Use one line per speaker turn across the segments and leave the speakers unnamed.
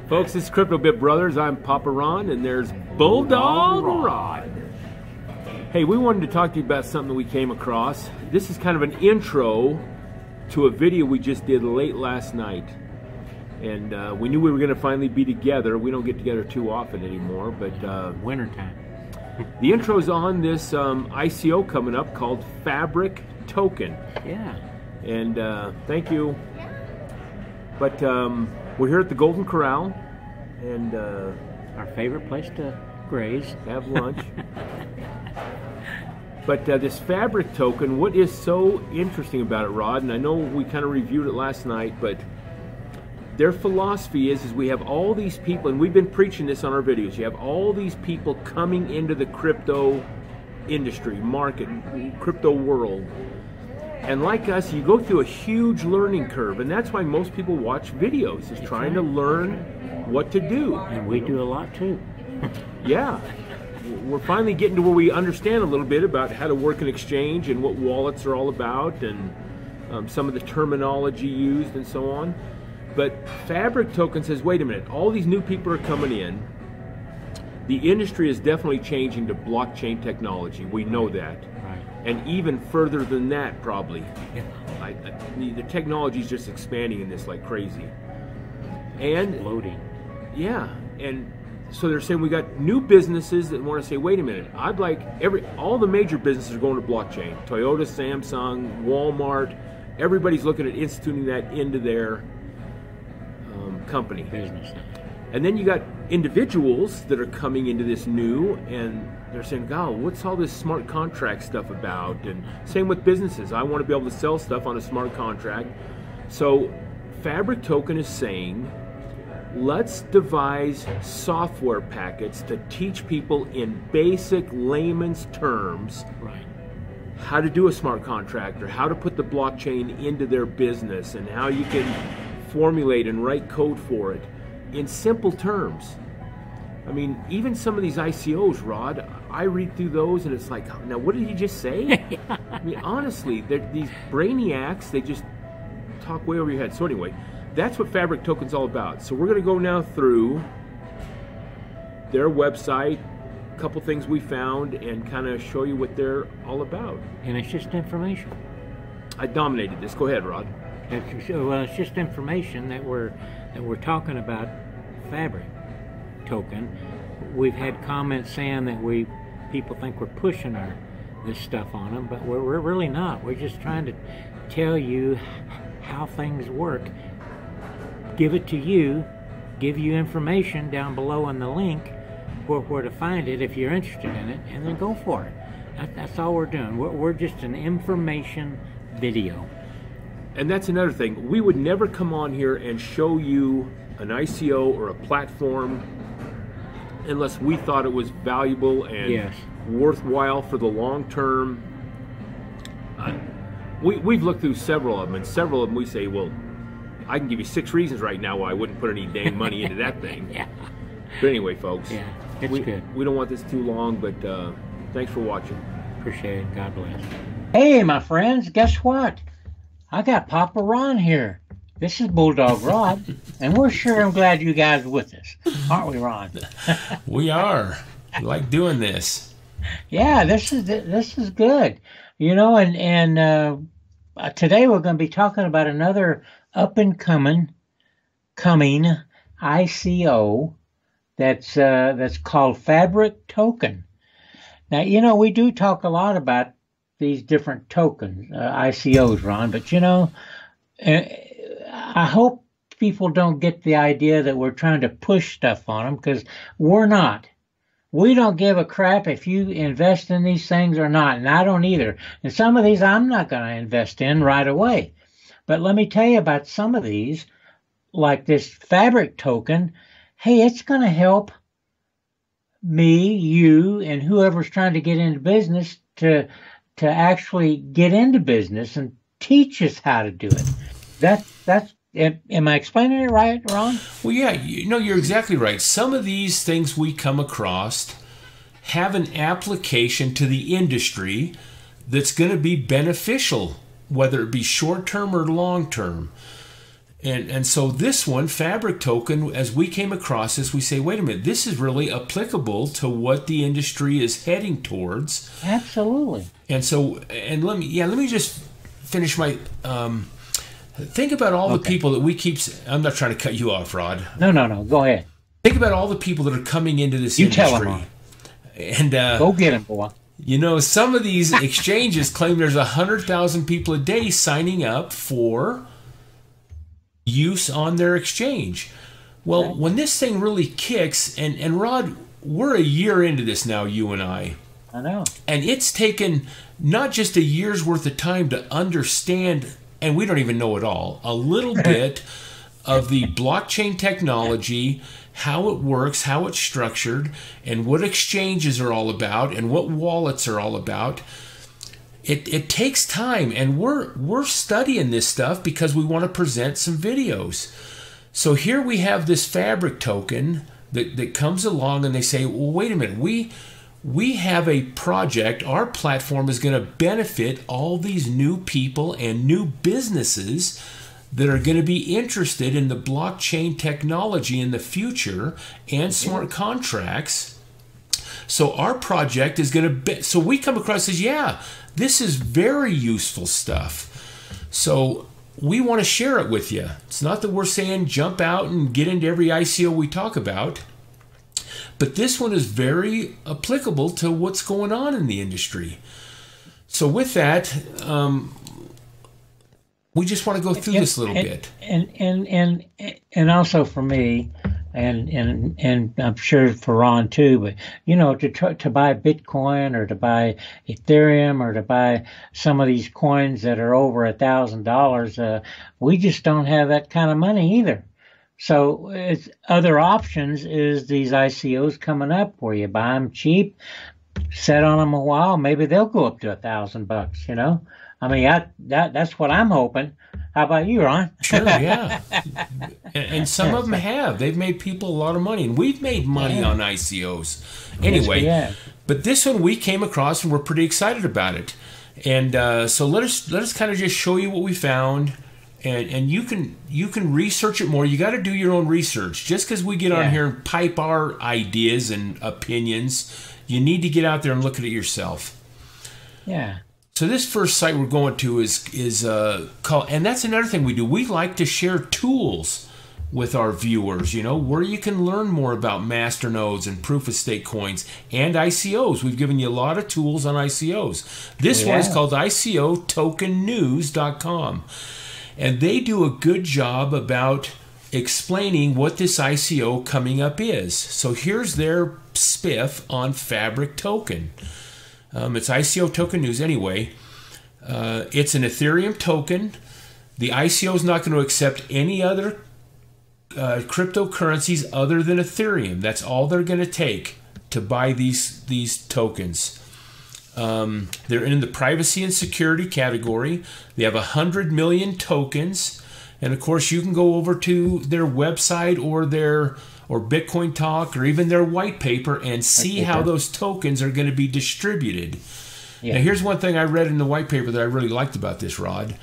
Folks, this is Crypto Bit Brothers. I'm Papa Ron, and there's Bulldog Rod. Hey, we wanted to talk to you about something that we came across. This is kind of an intro to a video we just did late last night. And we knew we were going to finally be together. We don't get together too often anymore, but
wintertime.
The intro's on this ICO coming up called Fabric Token.
Yeah.
And thank you. But we're here at the Golden Corral, and
our favorite place to graze.
Have lunch. But this Fabric token, what is so interesting about it, Rod, and I know we kind of reviewed it last night, but their philosophy is we have all these people, and we've been preaching this on our videos, you have all these people coming into the crypto industry, market, crypto world. And like us, you go through a huge learning curve, and that's why most people watch videos, is trying to learn what to do.
And we do a lot too.
Yeah. We're finally getting to where we understand a little bit about how to work an exchange and what wallets are all about, and some of the terminology used and so on. But Fabric Token says, wait a minute, all these new people are coming in. The industry is definitely changing to blockchain technology. We know that.
Right.
And even further than that, probably. The technology is just expanding in this like crazy. And
loading.
Yeah. And so they're saying we got new businesses that want to say, wait a minute, I'd like all the major businesses are going to blockchain. Toyota, Samsung, Walmart, everybody's looking at instituting that into their company.
Business.
And then you got individuals that are coming into this new, and they're saying, God, what's all this smart contract stuff about? And same with businesses. I want to be able to sell stuff on a smart contract. So Fabric Token is saying, let's devise software packets to teach people in basic layman's terms how to do a smart contract, or how to put the blockchain into their business, and how you can formulate and write code for it in simple terms. I mean, even some of these ICOs, Rod, I read through those and it's like, now what did he just say? I mean, honestly, these brainiacs, they just talk way over your head. So anyway, that's what Fabric Token's all about. So we're going to go now through their website, a couple things we found, and kind of show you what they're all about.
And it's just information.
I dominated this. Go ahead, Rod.
Well, it's just information that we're talking about Fabric Token. We've had comments saying that people think we're pushing this stuff on them, but we're really not. We're just trying to tell you how things work. Give it to you, give you information down below in the link where to find it if you're interested in it, and then go for it. That's all we're doing. We're just an information video.
And that's another thing. We would never come on here and show you an ICO or a platform unless we thought it was valuable and worthwhile for the long term. We've looked through several of them, and several of them we say, well, I can give you 6 reasons right now why I wouldn't put any dang money into that thing.
Yeah.
But anyway, folks,
it's good.
We don't want this too long, but thanks for watching.
Appreciate it. God bless.
Hey, my friends, guess what? I got Papa Ron here. This is Bulldog Rod, and we're sure glad you guys are with us, aren't we, Ron?
We are. We like doing this.
Yeah, this is good. You know, and today we're going to be talking about another up and coming ICO that's called Fabric Token. Now, you know, we do talk a lot about these different tokens, ICOs, Ron, but you know, I hope people don't get the idea that we're trying to push stuff on them, because we're not. We don't give a crap if you invest in these things or not, and I don't either. And some of these I'm not going to invest in right away. But let me tell you about some of these, like this Fabric Token. Hey, it's going to help me, you, and whoever's trying to get into business to actually get into business and teach us how to do it. Am I explaining it right, Ron?
Well, yeah, you're exactly right. Some of these things we come across have an application to the industry that's going to be beneficial, whether it be short-term or long-term. And so this one, Fabric Token, as we came across this, we say, wait a minute, this is really applicable to what the industry is heading towards.
Absolutely.
And so, and let me just finish my, think about all the people that we keep, I'm not trying to cut you off, Rod.
No, go ahead.
Think about all the people that are coming into this
you
industry.
Tell them,
and
go get them, boy.
You know, some of these exchanges claim there's 100,000 people a day signing up for use on their exchange. Well, when this thing really kicks, and Rod, we're a year into this now, you and I
know.
And it's taken not just a year's worth of time to understand, and we don't even know it all, a little bit of the blockchain technology, how it works, how it's structured, and what exchanges are all about, and what wallets are all about. It takes time, and we're studying this stuff because we want to present some videos. So here we have this Fabric token that comes along, and they say, well, wait a minute, we have a project. Our platform is going to benefit all these new people and new businesses that are going to be interested in the blockchain technology in the future and smart contracts. So our project is going to be, so we come across as, yeah, this is very useful stuff. So we want to share it with you. It's not that we're saying jump out and get into every ICO we talk about, but this one is very applicable to what's going on in the industry. So with that, we just want to go through this a little bit.
And also for me, and I'm sure for Ron too, but you know, to buy Bitcoin or to buy Ethereum or to buy some of these coins that are over $1,000, we just don't have that kind of money either. So it's other options is these ICOs coming up where you buy them cheap, set on them a while, maybe they'll go up to $1,000. You know, I mean that's what I'm hoping. How about you, Ron?
Sure, yeah. And some of them have. They've made people a lot of money, and we've made money on ICOs. Anyway,
yes,
but this one we came across, and we're pretty excited about it. And so let us kind of just show you what we found, and you can research it more. You got to do your own research. Just because we get on here and pipe our ideas and opinions, you need to get out there and look at it yourself.
Yeah.
So this first site we're going to is called, and that's another thing we do. We like to share tools with our viewers, you know, where you can learn more about masternodes and proof of stake coins and ICOs. We've given you a lot of tools on ICOs. This one is called ICOtokennews.com, and they do a good job about explaining what this ICO coming up is. So here's their spiff on Fabric Token. It's ICO Token News anyway. It's an Ethereum token. The ICO is not going to accept any other cryptocurrencies other than Ethereum. That's all they're going to take to buy these tokens. They're in the privacy and security category. They have 100 million tokens. And of course, you can go over to their website or Bitcointalk or even their white paper and see how those tokens are going to be distributed. Yeah. Now, here's one thing I read in the white paper that I really liked about this, Rod.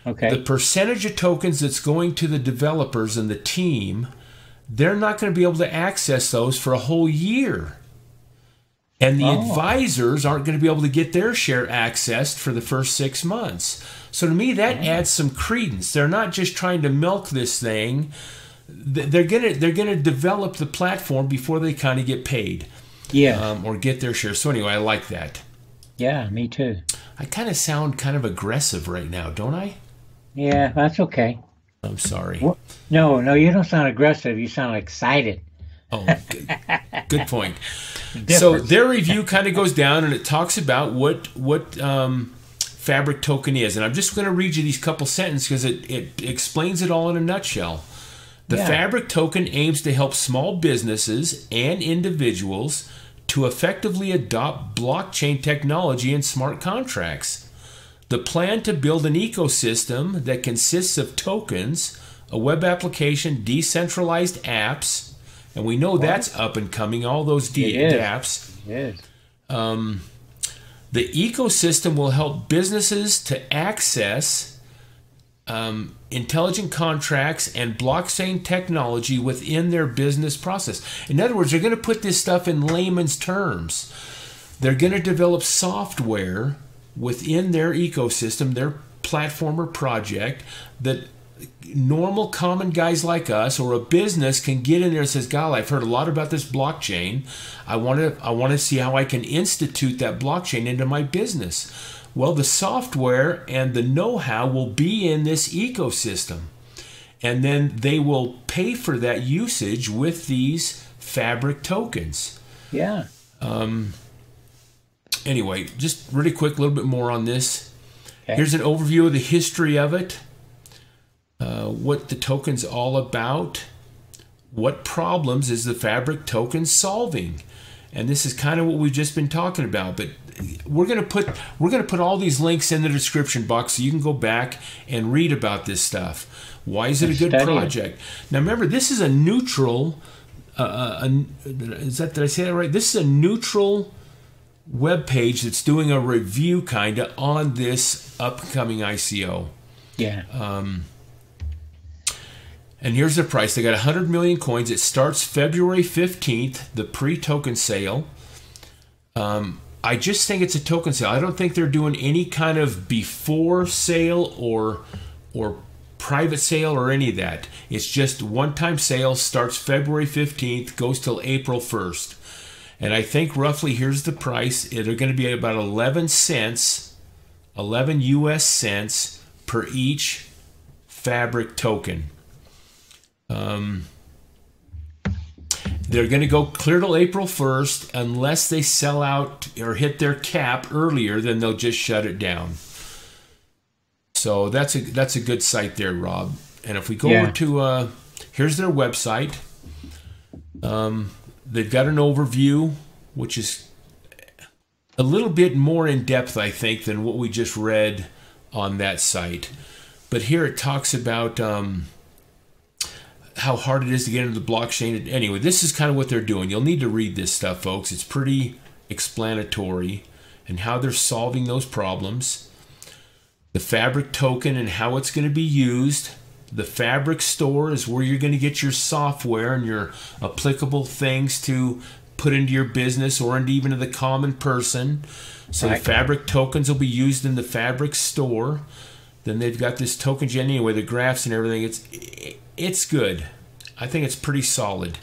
Okay.
The percentage of tokens that's going to the developers and the team, they're not going to be able to access those for a whole year. And the advisors aren't going to be able to get their share accessed for the first 6 months. So to me, that adds some credence. They're not just trying to milk this thing. They're gonna develop the platform before they kind of get paid, or get their share. So anyway, I like that.
Yeah, me too.
I kind of sound kind of aggressive right now, don't I?
Yeah, that's okay.
I'm sorry.
No, you don't sound aggressive. You sound excited.
Oh, good point. So their review kind of goes down and it talks about what Fabric Token is, and I'm just going to read you these couple sentences because it explains it all in a nutshell. The Fabric Token aims to help small businesses and individuals to effectively adopt blockchain technology and smart contracts. The plan to build an ecosystem that consists of tokens, a web application, decentralized apps, and we know that's up and coming, all those apps.
Yes.
The ecosystem will help businesses to access intelligent contracts and blockchain technology within their business process. In other words, they're going to put this stuff in layman's terms. They're going to develop software within their ecosystem, their platform or project, that normal common guys like us or a business can get in there and says, "God, I've heard a lot about this blockchain. I want to see how I can institute that blockchain into my business." Well, the software and the know-how will be in this ecosystem, and then they will pay for that usage with these Fabric tokens.
Yeah.
Anyway, just really quick, a little bit more on this.
Okay.
Here's an overview of the history of it, what the token's all about, what problems is the Fabric token solving, and this is kind of what we've just been talking about. But we're gonna put all these links in the description box so you can go back and read about this stuff. Why is it a good project? Now remember, this is a neutral. Did I say that right? This is a neutral web page that's doing a review kind of on this upcoming ICO.
Yeah.
And here's the price. They got 100 million coins. It starts February 15th, the pre-token sale. I just think it's a token sale. I don't think they're doing any kind of before sale or private sale or any of that. It's just one-time sale, starts February 15th, goes till April 1st. And I think roughly, here's the price. They're going to be about 11 US cents per each Fabric token. They're going to go clear till April 1st. Unless they sell out or hit their cap earlier, then they'll just shut it down. So that's a good site there, Rob. And if we go over to, here's their website. They've got an overview, which is a little bit more in depth, I think, than what we just read on that site. But here it talks about how hard it is to get into the blockchain. Anyway, this is kind of what they're doing. You'll need to read this stuff, folks. It's pretty explanatory and how they're solving those problems. The Fabric token and how it's going to be used. The Fabric store is where you're going to get your software and your applicable things to put into your business or into even to the common person. So the Fabric tokens will be used in the Fabric store. Then they've got this token gen anyway, the graphs and everything. It's good. I think it's pretty solid.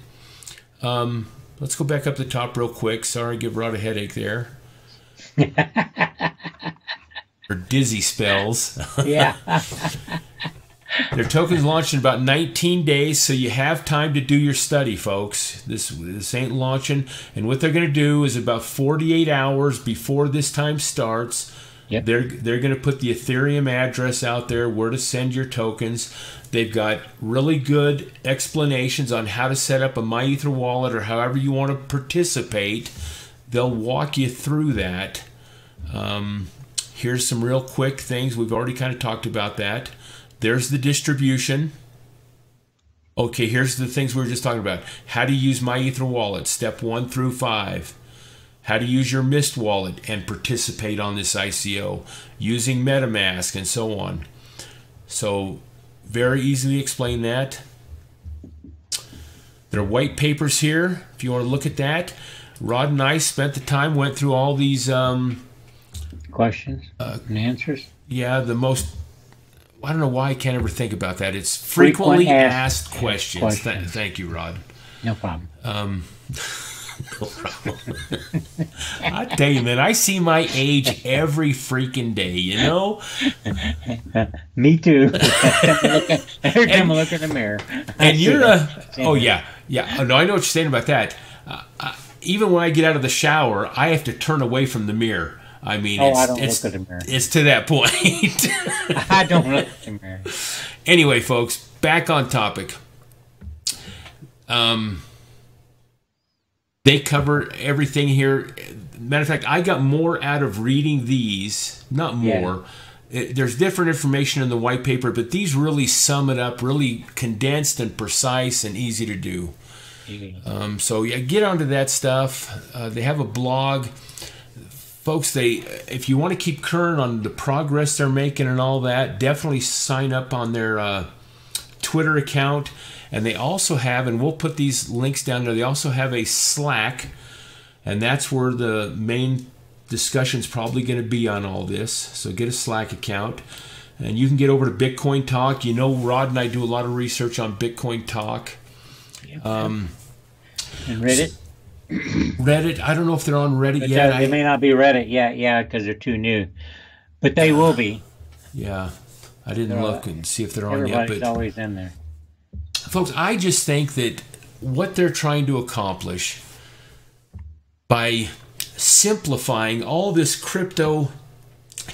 Let's go back up the top real quick. Sorry, give Rod a headache there. Or dizzy spells.
Yeah.
Their token's launched in about 19 days, so you have time to do your study, folks. This ain't launching. And what they're going to do is about 48 hours before this time starts, they're going to put the Ethereum address out there, where to send your tokens. They've got really good explanations on how to set up a MyEther wallet or however you want to participate. They'll walk you through that. Here's some real quick things. We've already kind of talked about that. There's the distribution. Okay, here's the things we were just talking about. How to use MyEther wallet, step 1 through 5. How to use your Mist wallet and participate on this ICO. Using MetaMask and so on. So, very easily explain that. There are white papers here, if you want to look at that. Rod and I spent the time, went through all these
questions and answers.
Yeah, the most... I don't know why I can't ever think about that. It's frequently asked questions. Thank you, Rod.
No problem.
No problem. I tell you, man, I see my age every freaking day, you know?
Me too. Every time I look in the mirror.
And you're a... Oh, yeah. Yeah. No, I know what you're saying about that. Even when I get out of the shower, I have to turn away from the mirror. I mean,
I don't look at the mirror.
It's to that point.
I don't look at the mirror.
Anyway, folks, back on topic. They cover everything here. Matter of fact, I got more out of reading these. Not more. There's different information in the white paper, but these really sum it up, really condensed and precise and easy to do. So, yeah, get onto that stuff. They have a blog. folks, if you want to keep current on the progress they're making and all that, definitely sign up on their Twitter account. And they also have, and we'll put these links down there, they also have a Slack, and that's where the main discussion's probably going to be on all this. So get a Slack account. And you can get over to Bitcoin Talk. You know, Rod and I do a lot of research on Bitcoin Talk.
Yep. And Reddit?
Reddit, I don't know if they're on Reddit yet.
They may not be Reddit yet, because they're too new. But they will be.
Yeah. I didn't look and see if they're on yet.
Everybody's always in there.
Folks, I just think that what they're trying to accomplish by simplifying all this crypto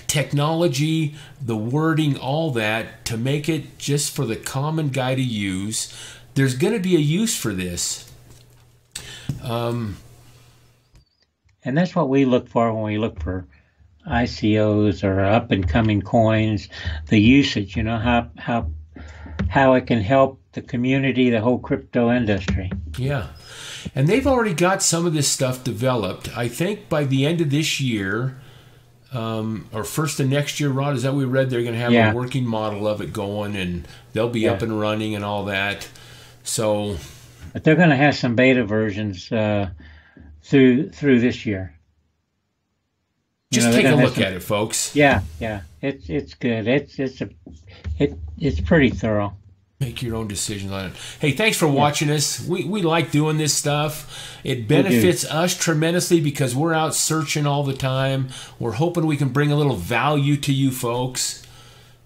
technology, the wording, all that, to make it just for the common guy to use, there's going to be a use for this.
And that's what we look for when we look for ICOs or up and coming coins, the usage, how it can help the community, the whole crypto industry.
Yeah. And they've already got some of this stuff developed. I think by the end of this year, or first of next year, Rod, is that what we read? They're going to have a working model of it going, and they'll be up and running and all that. So,
but they're going to have some beta versions through this year.
Just take a look at it, folks.
Yeah, it's good. It's pretty thorough.
Make your own decisions on it. Hey, thanks for watching us. We like doing this stuff. It benefits us tremendously because we're out searching all the time. We're hoping we can bring a little value to you folks.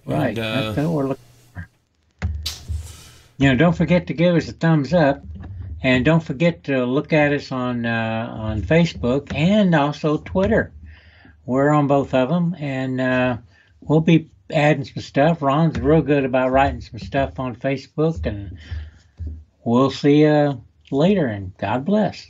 Right. That's what we're looking for. Don't forget to give us a thumbs up. And don't forget to look at us on Facebook and also Twitter. We're on both of them. And we'll be adding some stuff. Ron's real good about writing some stuff on Facebook, and we'll see you later, and God bless.